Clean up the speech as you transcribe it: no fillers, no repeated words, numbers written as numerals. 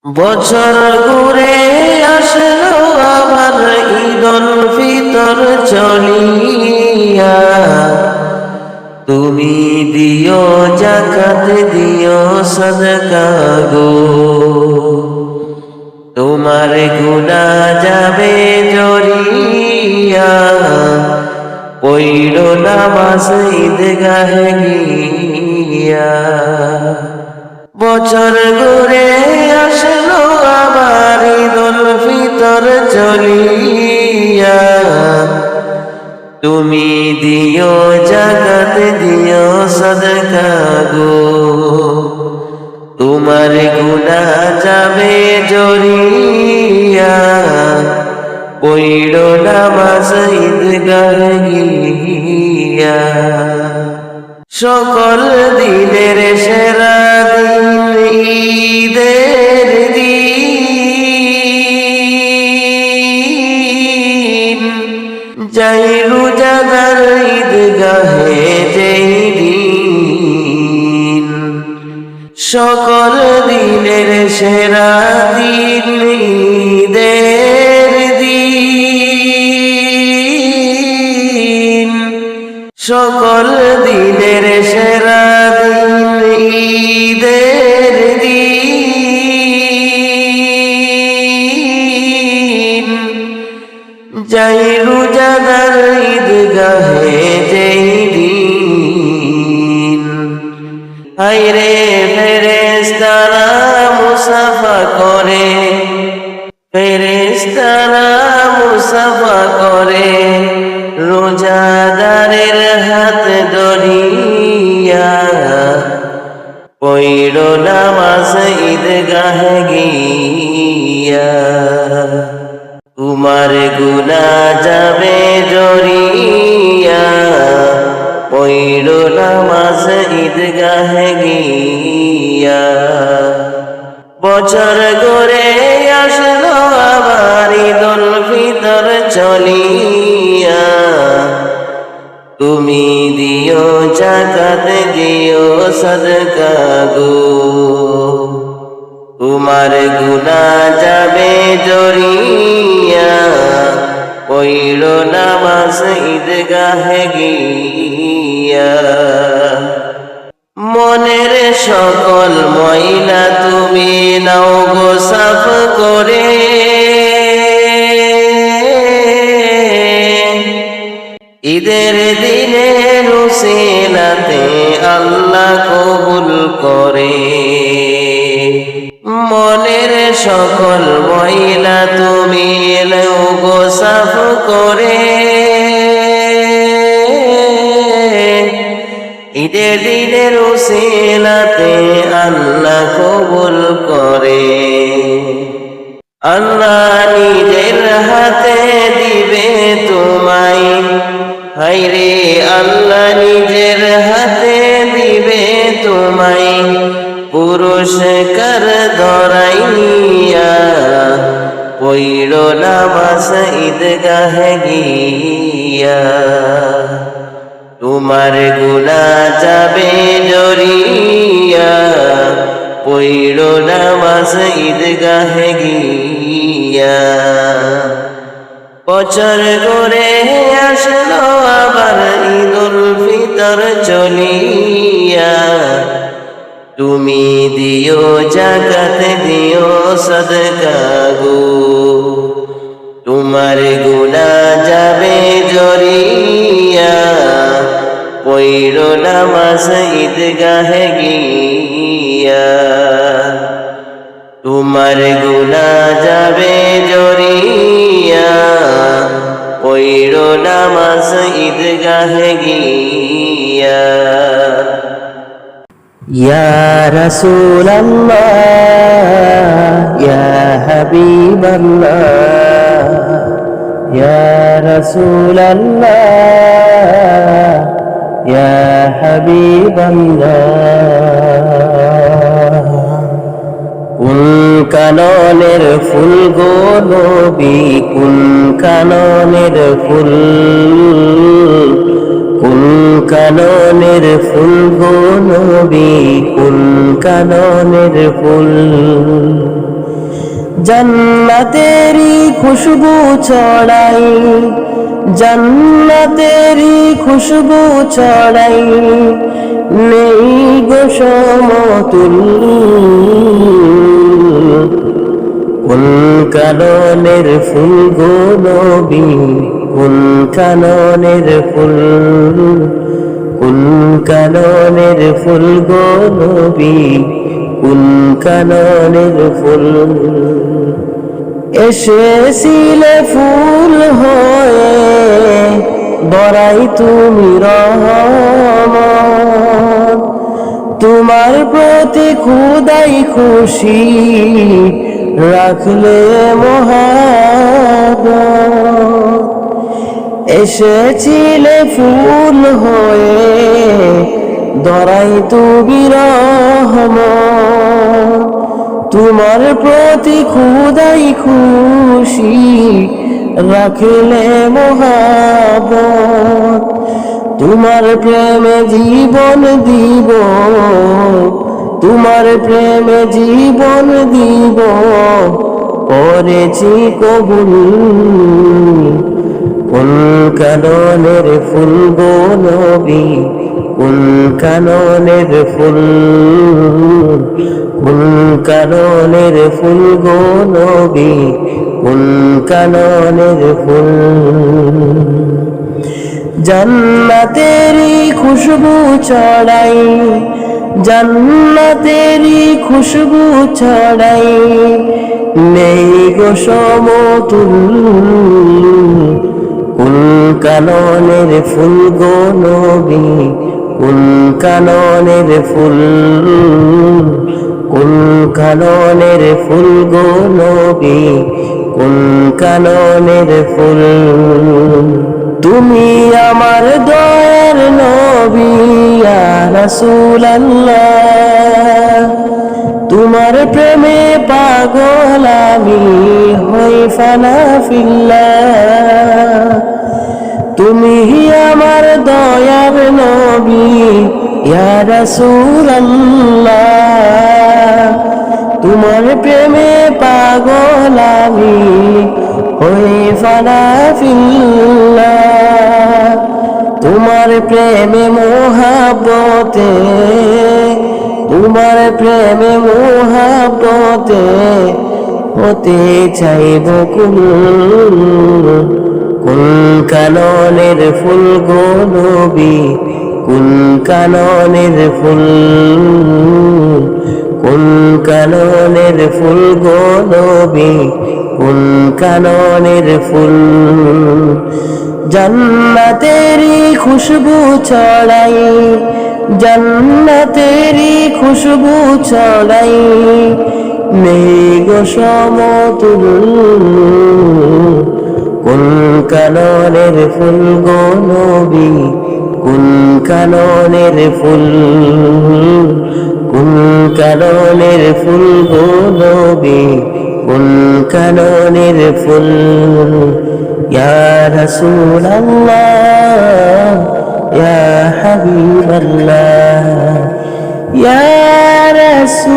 বছর ঘুরে আসলো আবার ঈদুল ফিতর চলিয়া, তুমি দিও যাকাত দিও সাদকা গো, তোমার গুনাহ যাবে জরিয়া, পইড়ো নামাজ ঈদগাহে গিয়া। বছর ঘুরে আসলো আবার ঈদুল ফিতর চলিয়া, তুমি দিও যাকাত দিও সাদকা গো, তোমার গুনাহ যাবে জরিয়া, পইড়ো নামাজ ঈদগাহে গিয়া। সকল দিনের সেরা দিন ঈদের দিন, যাই রোজাদার ঈদগাহে যেই দিন। সকল দিনের সেরা দিন ঈদের দিন, সকল দিনের সেরা দিন ঈদের দিন, যাই রোজাদার ঈদগাহে যেই দিন। হায়রে ফেরেশতারা মুসাফা করে, ফেরেশতারা মুসাফা করে, রোজাদারের হাত ধরিয়া, পইড়ো নামাজ ঈদগাহে গিয়া। তোমার গুনাহ যাবে জরিয়া, পইড়ো নামাজ ঈদগাহে গিয়া। বছর ঘুরে আসলো আবার ঈদুল ফিতর চলিয়া, তুমি দিও যাকাত দিও সাদকা গো, তোমার গুনাহ যাবে জরিয়া, পইড়ো নামাজ ঈদগাহে গিয়া। মনের সকল ময়লা তুমি নাও গো সাফ করে, ঈদের দিনে রুসিলাতে আল্লাহ কবুল করে। মনের সকল ময়লা তুমি নাও গো সাফ করে, ঈদের দিনের রুসিলাতে আল্লাহ কবুল করে। আল্লাহ নিজের হাতে দিবে তোমায়, হায়রে আল্লাহ নিজের হাতে দিবে তোমায়, পুরস্কার ধরাইয়া, পইড়ো নামাজ ঈদগাহে গিয়া। তোমার গুনাহ যাবে জরিয়া, পইড়ো নামাজ ঈদগাহে গিয়া। বছর ঘুরে আসলো আবার ঈদুল ফিতর চলিয়া, তুমি দিও যাকাত দিও সাদকা গো, তোমার গুনাহ যাবে জরিয়া, পইড়ো নামাজ ঈদগাহে গিয়া। তোমার গুনাহ যাবে জরিয়া, পইড়ো নামাজ ঈদগাহে গিয়া। ইয়া রাসূলাল্লাহ ইয়া হাবিবাল্লাহ, ইয়া রাসূলাল্লাহ ইয়া হাবিবাল্লাহ। কোন কাননের ফুল গো নবী, কোন কাননের ফুল, কোন কাননের ফুল গো নবী, কোন কাননের ফুল। জান্নাতেরি খুশবু ছড়াই, জান্নাতেরি খুশবু ছড়াই, নেই গো সমতুল্য। কোন কাননের ফুল গো নবী, কোন কাননের ফুল, কোন কাননের ফুল গো নবী, কোন কাননের ফুল। এসেছিলে ফুল হয়ে বড়াই তুমি রহমত, তোমার প্রতি খুদাই খুশি রাখলে মহাব্বত। এসেছিলে ফুল হয়ে দরাই তুমি রহমত, তোমার প্রতি খুদাই খুশি রাখলে মহাব্বত। তোমার প্রেমে জীবন দিব, তোমার প্রেমে জীবন দিব, করেছি কবুল। কোন কাননের ফুল গো নবী, কোন কাননের ফুল, কোন কাননের ফুল গো নবী, কোন কাননের ফুল। জান্নাতেরি খুশবু ছড়াই, জান্নাতেরি খুশবু ছড়াই, নেই গো সমতুল্য। কোন কাননের ফুল গো নবী, কোন কাননের ফুল, কোন কাননের ফুল গো নবী, কোন কাননের ফুল। তুমি আমার দয়ার নবী ইয়া রাসূলুল্লাহ, তোমার প্রেমে পাগল আমি হই ফানা ফিল্লাহ। তুমি আমার দয়ার নবী ইয়া রাসূলুল্লাহ, তোমার প্রেমে পাগল আমি হই ফানা ফিল্লাহ। তোমার প্রেমে মোহাব্বতে, তোমার প্রেমে মোহাব্বতে হতে চাইব কুল। কোন কাননের ফুল গো নবী, কোন কাননের ফুল, কোন কাননের ফুল গো নবী, কোন কাননের ফুল। জান্নাতেরি খুশবু ছড়াই, জান্নাতেরি খুশবু ছড়াই, নেই গো সমতুল্য। কোন কাননের ফুল গো নবী, কোন কাননের ফুল, কোন কাননের ফুল গো নবী, কোন কাননের ফুল। ইয়া রাসূলুল্লাহ ইয়া হাবিবাল্লাহ, ইয়া রাসূলুল্লাহ।